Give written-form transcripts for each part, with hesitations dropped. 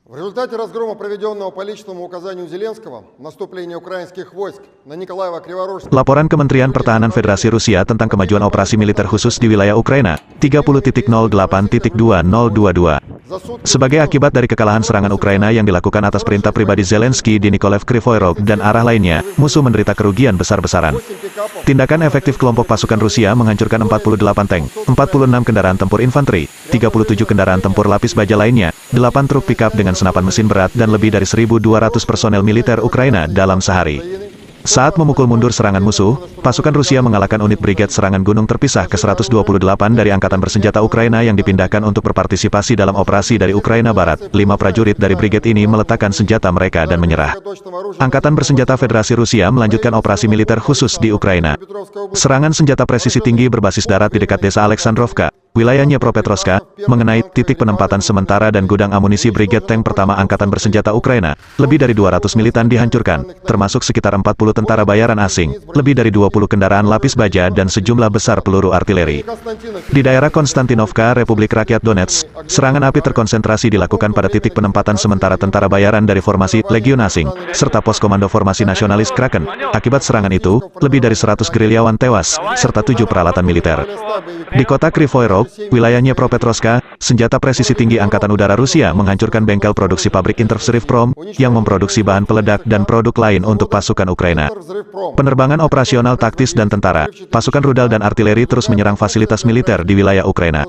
В результате разгрома, проведенного по личному указанию Зеленского, наступление украинских войск на Николаево-Криворожск. Laporan Kementerian Pertahanan Federasi Rusia tentang kemajuan operasi militer khusus di wilayah Ukraina, 30.08.2022. Sebagai akibat dari kekalahan serangan Ukraina yang dilakukan atas perintah pribadi Zelensky di Nikolaev-Krivoorod dan arah lainnya, musuh menderita kerugian besar-besaran. Tindakan efektif kelompok pasukan Rusia menghancurkan 48 tank, 46 kendaraan tempur infanteri, 37 kendaraan tempur lapis baja lainnya, 8 truk pickup dengan senapan mesin berat dan lebih dari 1.200 personel militer Ukraina dalam sehari. Saat memukul mundur serangan musuh, pasukan Rusia mengalahkan unit brigade serangan gunung terpisah ke-128 dari Angkatan Bersenjata Ukraina yang dipindahkan untuk berpartisipasi dalam operasi dari Ukraina Barat. 5 prajurit dari brigade ini meletakkan senjata mereka dan menyerah. Angkatan Bersenjata Federasi Rusia melanjutkan operasi militer khusus di Ukraina. Serangan senjata presisi tinggi berbasis darat di dekat desa Alexandrovka, wilayah Dnipropetrovsk, mengenai titik penempatan sementara dan gudang amunisi Brigade Tank Pertama Angkatan Bersenjata Ukraina. Lebih dari 200 militan dihancurkan, termasuk sekitar 40 tentara bayaran asing, lebih dari 20 kendaraan lapis baja dan sejumlah besar peluru artileri. Di daerah Konstantinovka, Republik Rakyat Donetsk, serangan api terkonsentrasi dilakukan pada titik penempatan sementara tentara bayaran dari formasi Legiun Asing, serta pos komando formasi nasionalis Kraken. Akibat serangan itu, lebih dari 100 gerilyawan tewas, serta 7 peralatan militer. Di kota Krivoorod, wilayah Dnipropetrovsk, senjata presisi tinggi Angkatan Udara Rusia menghancurkan bengkel produksi pabrik Intervsrivprom yang memproduksi bahan peledak dan produk lain untuk pasukan Ukraina. Penerbangan operasional taktis dan tentara, pasukan rudal dan artileri terus menyerang fasilitas militer di wilayah Ukraina.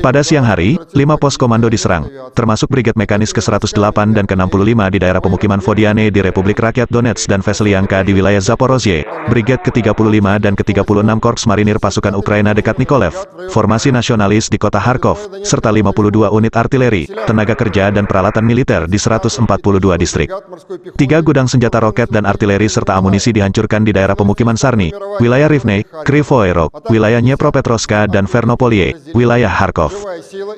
Pada siang hari, 5 pos komando diserang, termasuk Brigade Mekanis ke-108 dan ke-65 di daerah pemukiman Vodiane di Republik Rakyat Donetsk dan Veselianka di wilayah Zaporozhye, Brigade ke-35 dan ke-36 Korps Marinir pasukan Ukraina dekat Nikolev, formasi nasionalis di kota Kharkov, serta 52 unit artileri, tenaga kerja dan peralatan militer di 142 distrik. 3 gudang senjata roket dan artileri serta amunisi dihancurkan di daerah pemukiman Sarny, wilayah Rivne, Krivoorod, wilayah Dnipropetrovsk dan Vernopolie, wilayah Kharkov.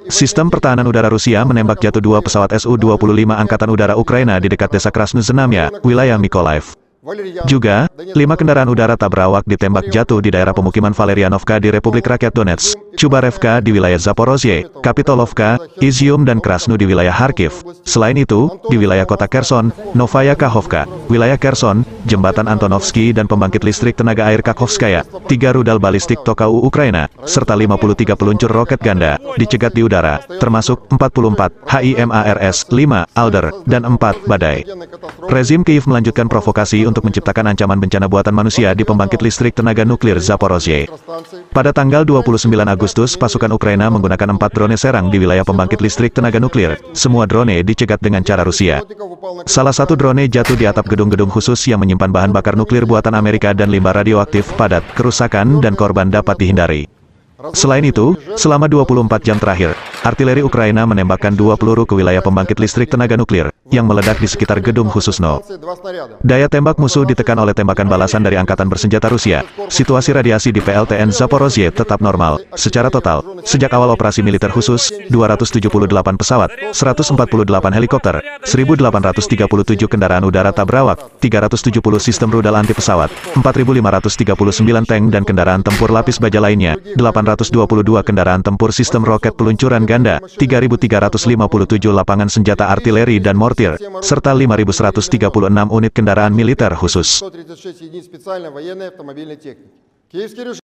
Sistem pertahanan udara Rusia menembak jatuh 2 pesawat Su-25 Angkatan Udara Ukraina di dekat desa Krasnoznamya, wilayah Mykolaiv. Juga, 5 kendaraan udara tak berawak ditembak jatuh di daerah pemukiman Valerianovka di Republik Rakyat Donetsk, Chubarevka di wilayah Zaporozhye, Kapitolovka, Izium dan Krasnu di wilayah Kharkiv. Selain itu, di wilayah kota Kherson, Novaya Kakhovka, wilayah Kherson, jembatan Antonovsky dan pembangkit listrik tenaga air Kakhovskaya, 3 rudal balistik Tokau Ukraina, serta 53 peluncur roket ganda, dicegat di udara, termasuk 44 HIMARS-5 Alder dan 4 Badai. Rezim Kiev melanjutkan provokasi untuk menciptakan ancaman bencana buatan manusia di pembangkit listrik tenaga nuklir Zaporozhye. Pada tanggal 29 Agustus, pasukan Ukraina menggunakan 4 drone serang di wilayah pembangkit listrik tenaga nuklir. Semua drone dicegat dengan cara Rusia. Salah satu drone jatuh di atap gedung-gedung khusus yang menyimpan bahan bakar nuklir buatan Amerika dan limbah radioaktif padat, kerusakan dan korban dapat dihindari. Selain itu, selama 24 jam terakhir, artileri Ukraina menembakkan 2 peluru ke wilayah pembangkit listrik tenaga nuklir, yang meledak di sekitar gedung khusus No. Daya tembak musuh ditekan oleh tembakan balasan dari Angkatan Bersenjata Rusia. Situasi radiasi di PLTN Zaporozhye tetap normal. Secara total, sejak awal operasi militer khusus, 278 pesawat, 148 helikopter, 1.837 kendaraan udara tak berawak, 370 sistem rudal anti pesawat, 4.539 tank dan kendaraan tempur lapis baja lainnya, 822 kendaraan tempur sistem roket peluncuran ganda, 3.357 lapangan senjata artileri dan mortir, serta 5.136 unit kendaraan militer khusus.